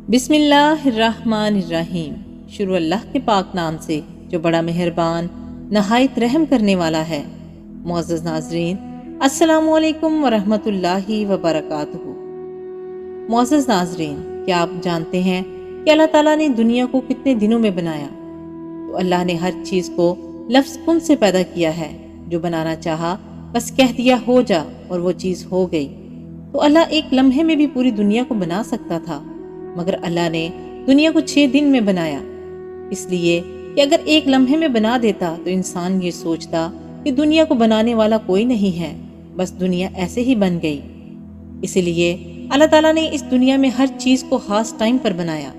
بسم اللہ الرحمن الرحیم۔ شروع اللہ کے پاک نام سے جو بڑا مہربان نہایت رحم کرنے والا ہے۔ معزز ناظرین، السلام علیکم ورحمۃ اللہ وبرکاتہ۔ معزز ناظرین، کیا آپ جانتے ہیں کہ اللہ تعالیٰ نے دنیا کو کتنے دنوں میں بنایا؟ تو اللہ نے ہر چیز کو لفظ کن سے پیدا کیا ہے۔ جو بنانا چاہا بس کہہ دیا ہو جا اور وہ چیز ہو گئی۔ تو اللہ ایک لمحے میں بھی پوری دنیا کو بنا سکتا تھا، مگر اللہ نے دنیا کو 6 دن میں بنایا، اس لیے کہ اگر ایک لمحے میں بنا دیتا تو انسان یہ سوچتا کہ دنیا کو بنانے والا کوئی نہیں ہے، بس دنیا ایسے ہی بن گئی۔ اسی لیے اللہ تعالیٰ نے اس دنیا میں ہر چیز کو خاص ٹائم پر بنایا۔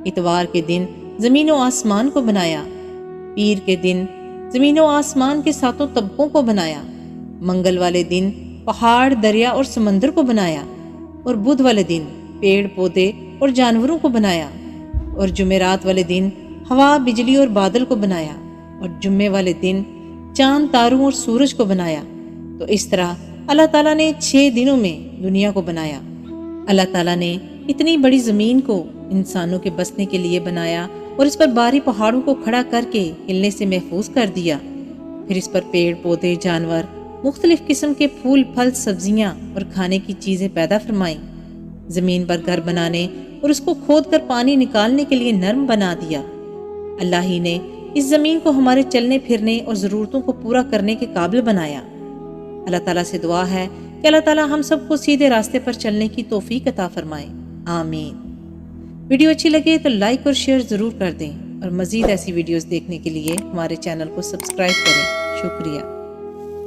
اتوار کے دن زمین و آسمان کو بنایا، پیر کے دن زمین و آسمان کے 7 طبقوں کو بنایا، منگل والے دن پہاڑ، دریا اور سمندر کو بنایا، اور بدھ والے دن پیڑ پودے اور جانوروں کو بنایا، اور جمعرات والے دن ہوا، بجلی اور بادل کو بنایا، اور جمعے والے دن چاند، تاروں اور سورج کو بنایا۔ تو اس طرح اللہ تعالیٰ نے 6 دنوں میں دنیا کو بنایا۔ اللہ تعالیٰ نے اتنی بڑی زمین کو انسانوں کے بسنے کے لیے بنایا اور اس پر بھاری پہاڑوں کو کھڑا کر کے ہلنے سے محفوظ کر دیا۔ پھر اس پر پیڑ پودے، جانور، مختلف قسم کے پھول، پھل، سبزیاں اور کھانے کی چیزیں پیدا فرمائیں۔ زمین پر گھر بنانے اور اس کو کھود کر پانی نکالنے کے لیے نرم بنا دیا۔ اللہ ہی نے اس زمین کو ہمارے چلنے پھرنے اور ضرورتوں کو پورا کرنے کے قابل بنایا۔ اللہ تعالیٰ سے دعا ہے کہ اللہ تعالیٰ ہم سب کو سیدھے راستے پر چلنے کی توفیق عطا فرمائے، آمین۔ ویڈیو اچھی لگے تو لائک اور شیئر ضرور کر دیں، اور مزید ایسی ویڈیوز دیکھنے کے لیے ہمارے چینل کو سبسکرائب کریں۔ شکریہ۔